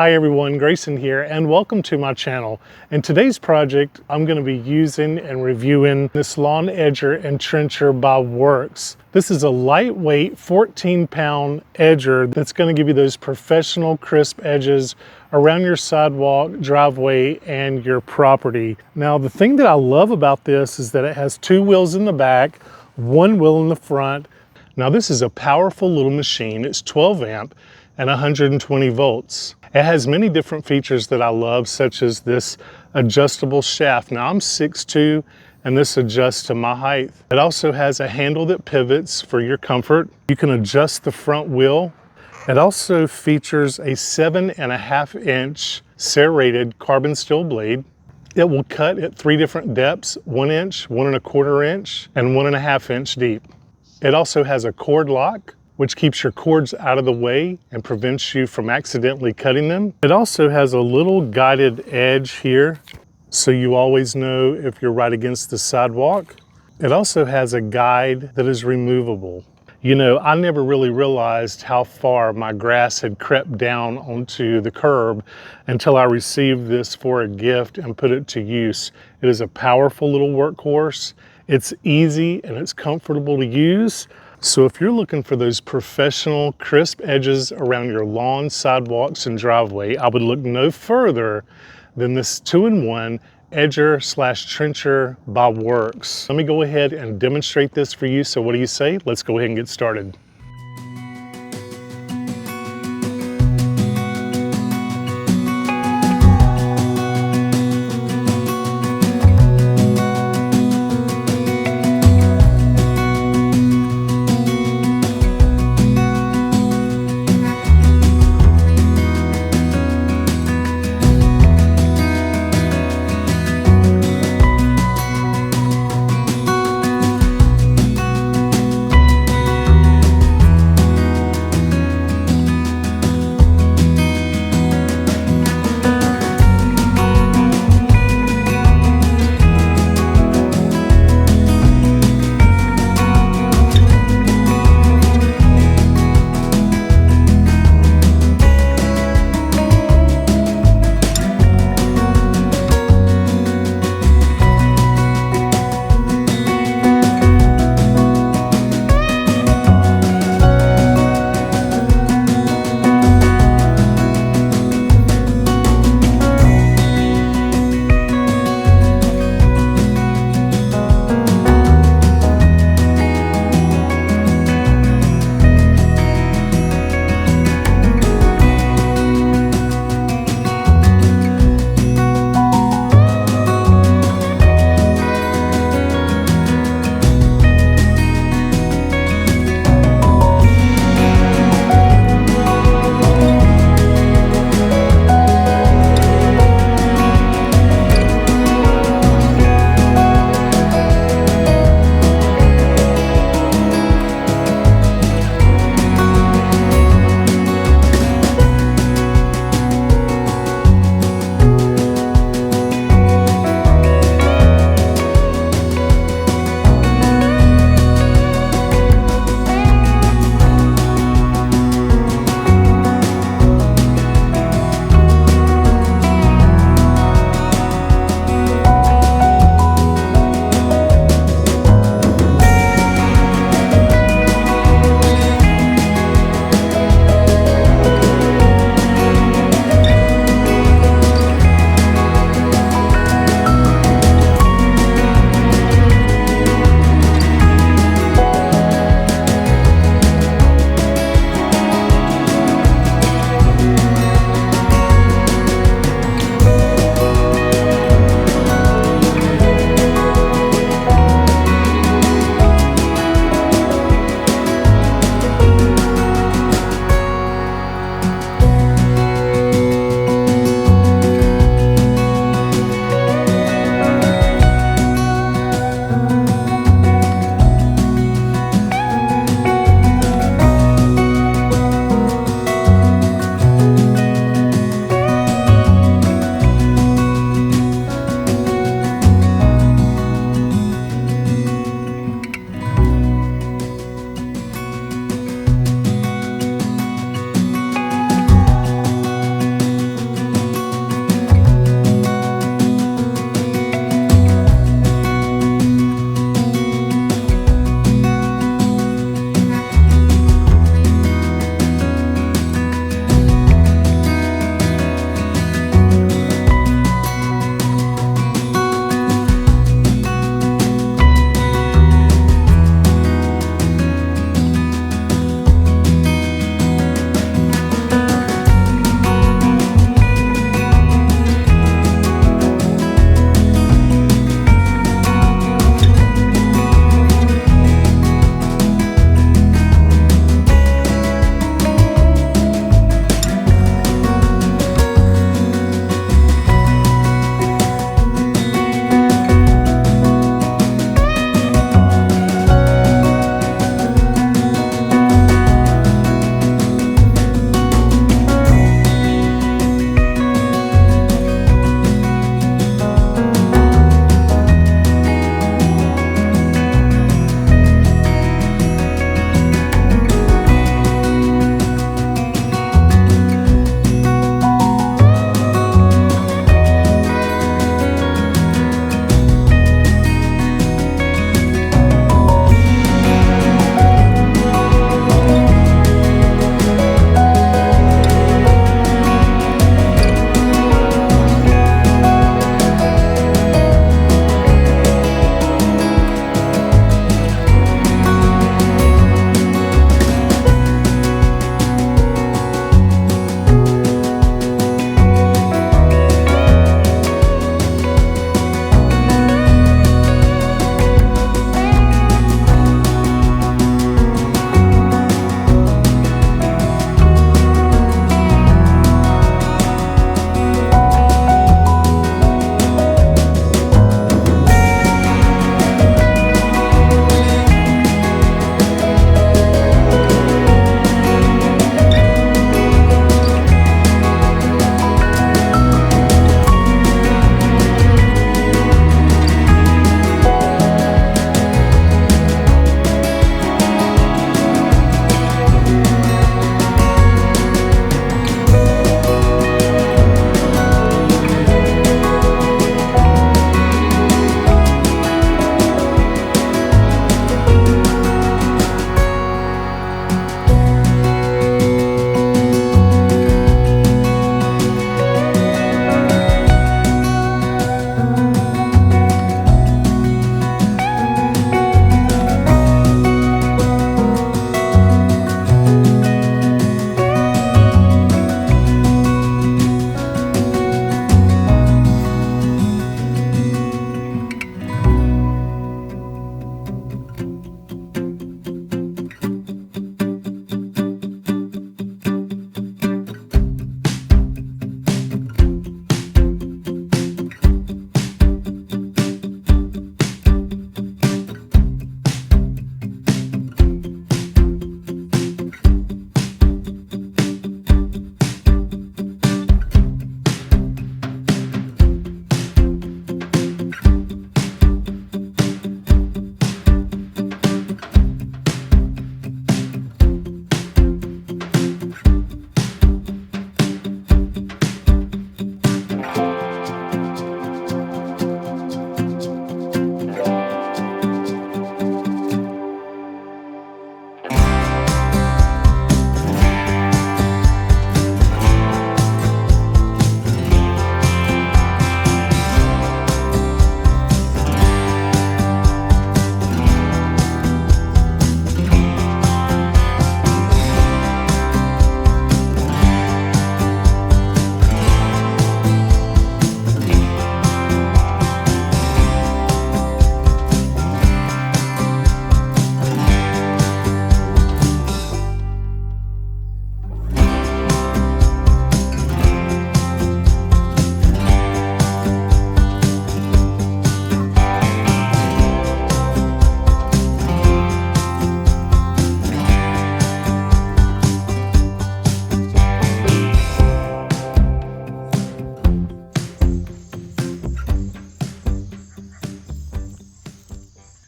Hi everyone, Grayson here, and welcome to my channel. In today's project, I'm going to be using and reviewing this lawn edger and trencher by Worx. This is a lightweight 14-pound edger that's going to give you those professional crisp edges around your sidewalk, driveway, and your property. Now, the thing that I love about this is that it has two wheels in the back, one wheel in the front. Now, this is a powerful little machine. It's 12 amp and 120 volts. It has many different features that I love, such as this adjustable shaft. Now, I'm 6'2", and this adjusts to my height. It also has a handle that pivots for your comfort. You can adjust the front wheel. It also features a 7.5-inch serrated carbon steel blade. It will cut at 3 different depths, 1 inch, 1.25 inch, and 1.5 inch deep. It also has a cord lock, which keeps your cords out of the way and prevents you from accidentally cutting them. It also has a little guided edge here, so you always know if you're right against the sidewalk. It also has a guide that is removable. You know, I never really realized how far my grass had crept down onto the curb until I received this for a gift and put it to use. It is a powerful little workhorse. It's easy and it's comfortable to use. So if you're looking for those professional crisp edges around your lawn, sidewalks, and driveway, I would look no further than this 2-in-1 edger/trencher by Worx. Let me go ahead and demonstrate this for you. So what do you say? Let's go ahead and get started.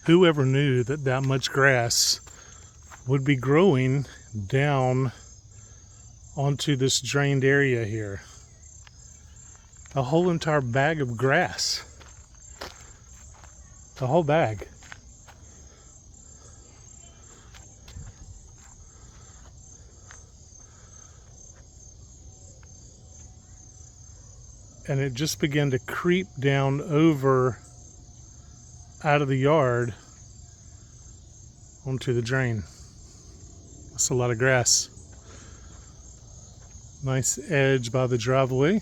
Whoever knew that that much grass would be growing down onto this drained area here? A whole entire bag of grass. The whole bag. And it just began to creep down over out of the yard onto the drain. That's a lot of grass. Nice edge by the driveway.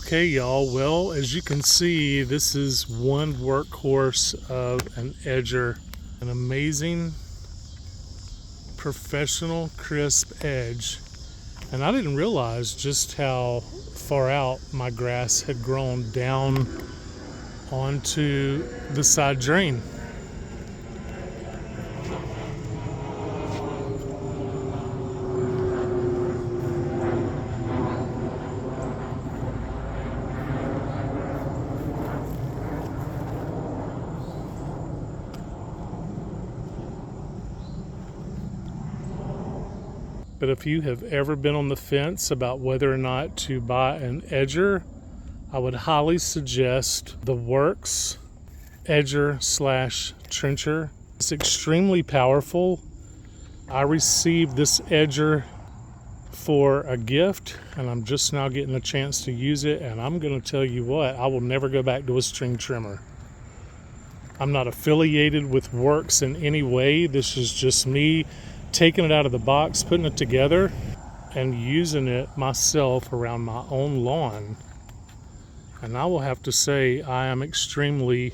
Okay, y'all, well, as you can see, this is one workhorse of an edger, an amazing professional crisp edge. And I didn't realize just how far out my grass had grown down onto the side drain. But if you have ever been on the fence about whether or not to buy an edger, I would highly suggest the Worx edger/trencher. It's extremely powerful. I received this edger for a gift, and I'm just now getting a chance to use it, and I'm going to tell you what, I will never go back to a string trimmer. I'm not affiliated with Worx in any way. This is just me taking it out of the box, putting it together, and using it myself around my own lawn. And I will have to say I am extremely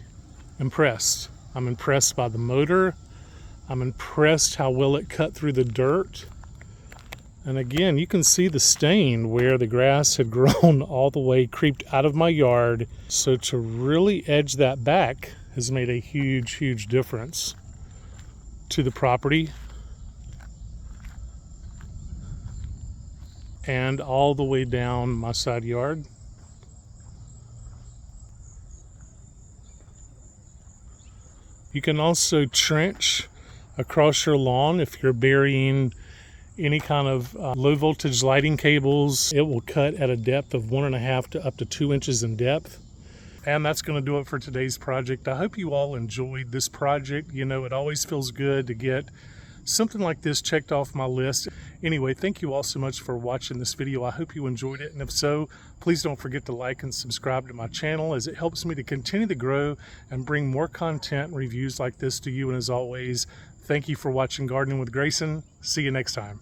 impressed. I'm impressed by the motor. I'm impressed how well it cut through the dirt. And again, you can see the stain where the grass had grown all the way, creeped out of my yard. So to really edge that back has made a huge, huge difference to the property and all the way down my side yard. You can also trench across your lawn if you're burying any kind of low voltage lighting cables. It will cut at a depth of 1.5 to up to 2 inches in depth. And that's going to do it for today's project. I hope you all enjoyed this project. You know, it always feels good to get something like this checked off my list. Anyway, thank you all so much for watching this video. I hope you enjoyed it, and if so, please don't forget to like and subscribe to my channel, as it helps me to continue to grow and bring more content and reviews like this to you. And as always, thank you for watching Gardening with Grayson. See you next time.